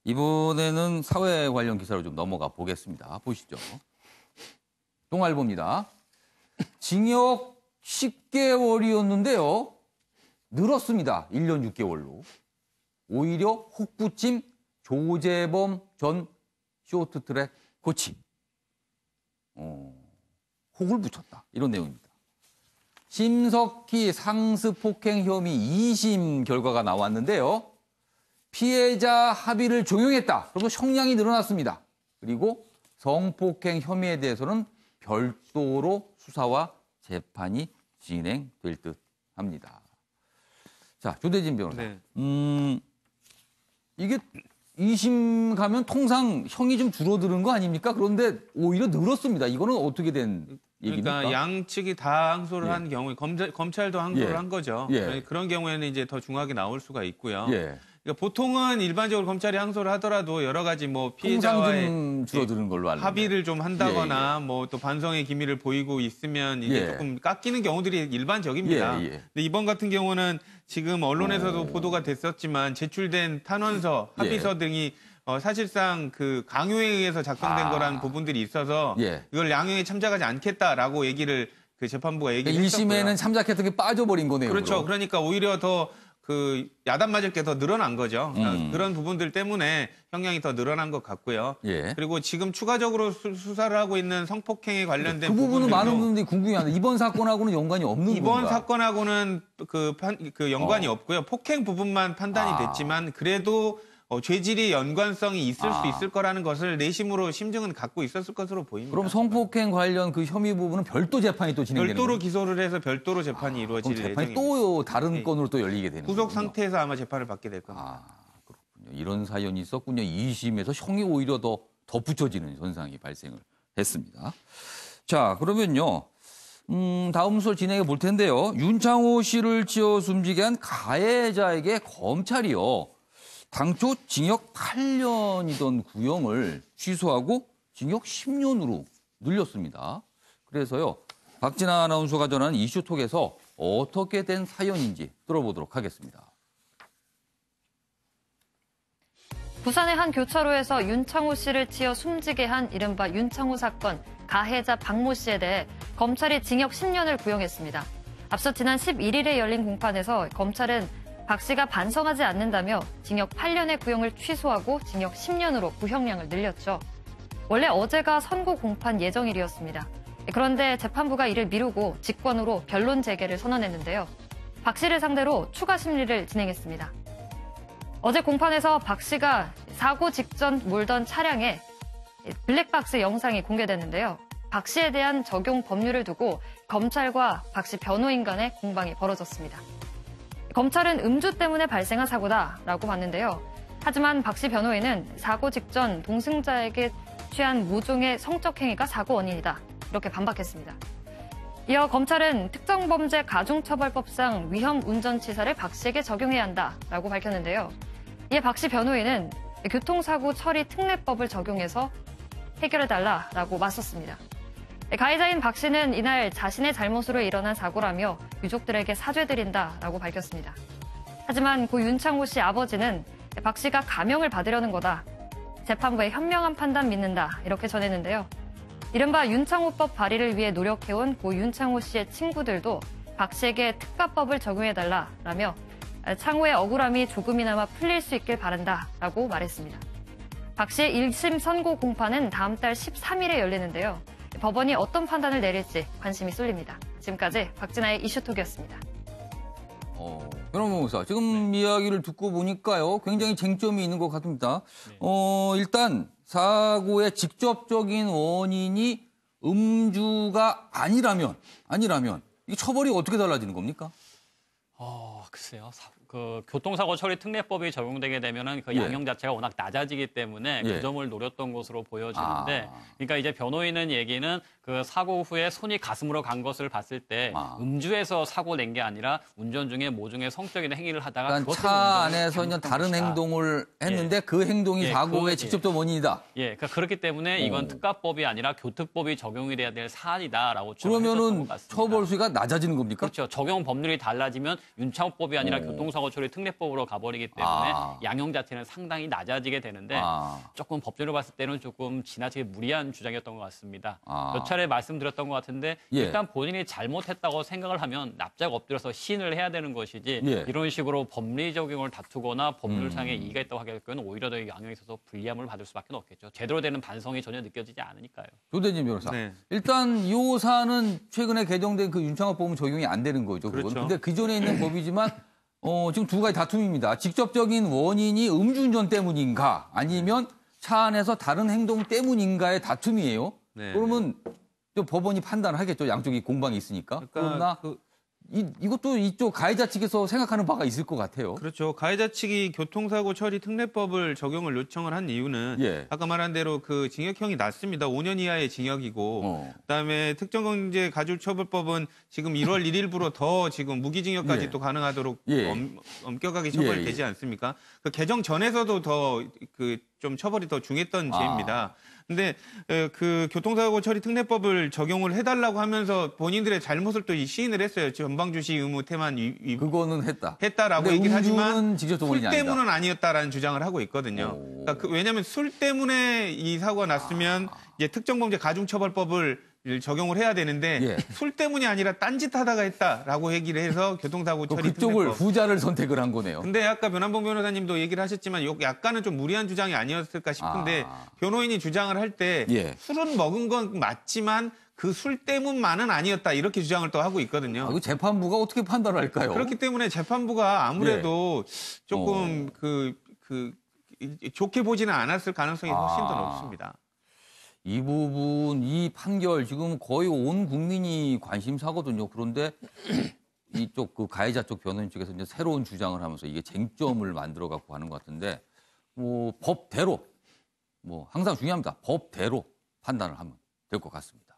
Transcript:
이번에는 사회 관련 기사로 좀 넘어가 보겠습니다. 보시죠. 동아일보입니다. 징역 10개월이었는데요. 늘었습니다. 1년 6개월로. 오히려 혹부찜 조재범 전 쇼트트랙 코치. 혹을 붙였다. 이런 내용입니다. 심석희 상습폭행 혐의 2심 결과가 나왔는데요. 피해자 합의를 종용했다. 그리고 형량이 늘어났습니다. 그리고 성폭행 혐의에 대해서는 별도로 수사와 재판이 진행될 듯 합니다. 자, 조대진 변호사. 네. 이게 2심 가면 통상 형이 좀 줄어드는 거 아닙니까? 그런데 오히려 늘었습니다. 이거는 어떻게 된 얘기입니까? 그러니까 양측이 다 항소를 한 경우에 검찰도 항소를 한 거죠. 그런 경우에는 이제 더 중하게 나올 수가 있고요. 그러니까 보통은 일반적으로 검찰이 항소를 하더라도 여러 가지 뭐 피해자와의 좀 줄어드는 걸로 알고 합의를 좀 한다거나 뭐 또 반성의 기미를 보이고 있으면 이게 조금 깎이는 경우들이 일반적입니다. 근데 이번 같은 경우는 지금 언론에서도 보도가 됐었지만 제출된 탄원서, 합의서 등이 사실상 그 강요에 의해서 작성된 거라는 부분들이 있어서 이걸 양형에 참작하지 않겠다라고 얘기를 그 재판부가 얘기를 했었고요. 1심에는 참작했던 게 빠져버린 거네요. 그렇죠. 그럼. 그러니까 오히려 더 그 야단 맞을 게 더 늘어난 거죠. 그런 부분들 때문에 형량이 더 늘어난 것 같고요. 그리고 지금 추가적으로 수사를 하고 있는 성폭행에 관련된 그 부분은 많은 분들이 궁금해하는데 이번 사건하고는 연관이 없는 건가? 이번 사건하고는 그 연관이 없고요. 폭행 부분만 판단이 됐지만 그래도 죄질이 연관성이 있을 수 있을 거라는 것을 내심으로 심증은 갖고 있었을 것으로 보입니다. 그럼 성폭행 관련 그 혐의 부분은 별도 재판이 또 진행되는 거예요? 별도로 기소를 해서 별도로 재판이 이루어질 예정입니다. 재판이 또 다른 건으로 또 열리게 되는 거예요? 구속 상태에서 아마 재판을 받게 될 겁니다. 그렇군요. 이런 사연이 있었군요. 2심에서 형이 오히려 더 덧붙여지는 현상이 발생을 했습니다. 자, 그러면요. 다음 소설 진행해 볼 텐데요. 윤창호 씨를 치어 숨지게 한 가해자에게 검찰이요. 당초 징역 8년이던 구형을 취소하고 징역 10년으로 늘렸습니다. 그래서요, 박진아 아나운서가 전한 이슈톡에서 어떻게 된 사연인지 들어보도록 하겠습니다. 부산의 한 교차로에서 윤창호 씨를 치어 숨지게 한 이른바 윤창호 사건 가해자 박모 씨에 대해 검찰이 징역 10년을 구형했습니다. 앞서 지난 11일에 열린 공판에서 검찰은 박 씨가 반성하지 않는다며 징역 8년의 구형을 취소하고 징역 10년으로 구형량을 늘렸죠. 원래 어제가 선고 공판 예정일이었습니다. 그런데 재판부가 이를 미루고 직권으로 변론 재개를 선언했는데요. 박 씨를 상대로 추가 심리를 진행했습니다. 어제 공판에서 박 씨가 사고 직전 몰던 차량에 블랙박스 영상이 공개됐는데요. 박 씨에 대한 적용 법률을 두고 검찰과 박 씨 변호인 간의 공방이 벌어졌습니다. 검찰은 음주 때문에 발생한 사고다라고 봤는데요. 하지만 박 씨 변호인은 사고 직전 동승자에게 취한 모종의 성적 행위가 사고 원인이다. 이렇게 반박했습니다. 이어 검찰은 특정범죄 가중처벌법상 위험운전치사를 박 씨에게 적용해야 한다라고 밝혔는데요. 이에 박 씨 변호인은 교통사고 처리 특례법을 적용해서 해결해달라라고 맞섰습니다. 가해자인 박 씨는 이날 자신의 잘못으로 일어난 사고라며 유족들에게 사죄드린다라고 밝혔습니다. 하지만 고 윤창호 씨 아버지는 박 씨가 감형을 받으려는 거다. 재판부의 현명한 판단 믿는다. 이렇게 전했는데요. 이른바 윤창호법 발의를 위해 노력해온 고 윤창호 씨의 친구들도 박 씨에게 특가법을 적용해달라라며 창호의 억울함이 조금이나마 풀릴 수 있길 바란다라고 말했습니다. 박 씨의 1심 선고 공판은 다음 달 13일에 열리는데요. 법원이 어떤 판단을 내릴지 관심이 쏠립니다. 지금까지 박진아의 이슈톡이었습니다. 변호사, 지금 이야기를 듣고 보니까요, 굉장히 쟁점이 있는 것 같습니다. 일단 사고의 직접적인 원인이 음주가 아니라면 이 처벌이 어떻게 달라지는 겁니까? 글쎄요. 그 교통사고 처리 특례법이 적용되게 되면은 그 양형 자체가 워낙 낮아지기 때문에 그 점을 노렸던 것으로 보여지는데, 그러니까 이제 변호인은 얘기는 그 사고 후에 손이 가슴으로 간 것을 봤을 때 음주해서 사고 낸 게 아니라 운전 중에 모종의 성적인 행위를 하다가 그러니까 차 안에서 이제 다른 행동을 했는데 그 행동이 사고의 직접적 원인이다. 그러니까 그렇기 때문에 이건 특가법이 아니라 교특법이 적용이 돼야 될 사안이다라고 그러면은 처벌 수위가 낮아지는 겁니까? 그렇죠. 적용 법률이 달라지면 윤창호법이 아니라 교통사고 교통사고 처리 특례법으로 가버리기 때문에 양형 자체는 상당히 낮아지게 되는데 조금 법적으로 봤을 때는 조금 지나치게 무리한 주장이었던 것 같습니다. 몇 차례 말씀드렸던 것 같은데 일단 본인이 잘못했다고 생각을 하면 납작 엎드려서 시인을 해야 되는 것이지 이런 식으로 법리 적용을 다투거나 법률상의 이의가 있다고 하게 될 경우는 오히려 더 양형에 있어서 불리함을 받을 수밖에 없겠죠. 제대로 되는 반성이 전혀 느껴지지 않으니까요. 조대진 변호사. 네. 일단 이 사안은 최근에 개정된 그 윤창호법은 적용이 안 되는 거죠. 그건. 그렇죠. 근데 그 전에 있는 법이지만 지금 두 가지 다툼입니다. 직접적인 원인이 음주운전 때문인가 아니면 차 안에서 다른 행동 때문인가의 다툼이에요. 네. 그러면 또 법원이 판단하겠죠. 양쪽이 공방이 있으니까. 그러니까 그러나 이것도 이쪽 가해자 측에서 생각하는 바가 있을 것 같아요. 그렇죠. 가해자 측이 교통사고 처리 특례법을 적용을 요청을 한 이유는 아까 말한 대로 그 징역형이 낮습니다. 5년 이하의 징역이고 그다음에 특정범죄가중처벌법은 지금 1월 1일부로 더 지금 무기징역까지 또 가능하도록 엄격하게 처벌되지 않습니까? 그 개정 전에서도 더 좀 처벌이 더 중했던 죄입니다. 근데 그 교통사고 처리 특례법을 적용을 해달라고 하면서 본인들의 잘못을 또 시인을 했어요. 전방주시 의무 태만 그거는 했다라고 얘기를 하지만 술 술 때문은 아니었다라는 주장을 하고 있거든요. 그러니까 왜냐하면 술 때문에 이 사고가 났으면 이제 특정범죄 가중처벌법을 적용을 해야 되는데 술 때문이 아니라 딴짓하다가 했다라고 얘기를 해서 교통사고 처리 그쪽을 후자를 선택을 한 거네요. 근데 아까 변한봉 변호사님도 얘기를 하셨지만 약간은 좀 무리한 주장이 아니었을까 싶은데 변호인이 주장을 할 때 술은 먹은 건 맞지만 그 술 때문만은 아니었다 이렇게 주장을 또 하고 있거든요. 그 재판부가 어떻게 판단할까요? 그렇기 때문에 재판부가 아무래도 조금 좋게 보지는 않았을 가능성이 훨씬 더 높습니다. 이 부분, 이 판결 지금 거의 온 국민이 관심사거든요. 그런데 이쪽 그 가해자 쪽 변호인 쪽에서 이제 새로운 주장을 하면서 이게 쟁점을 만들어 갖고 하는 것 같은데 법대로 항상 중요합니다. 법대로 판단을 하면 될 것 같습니다.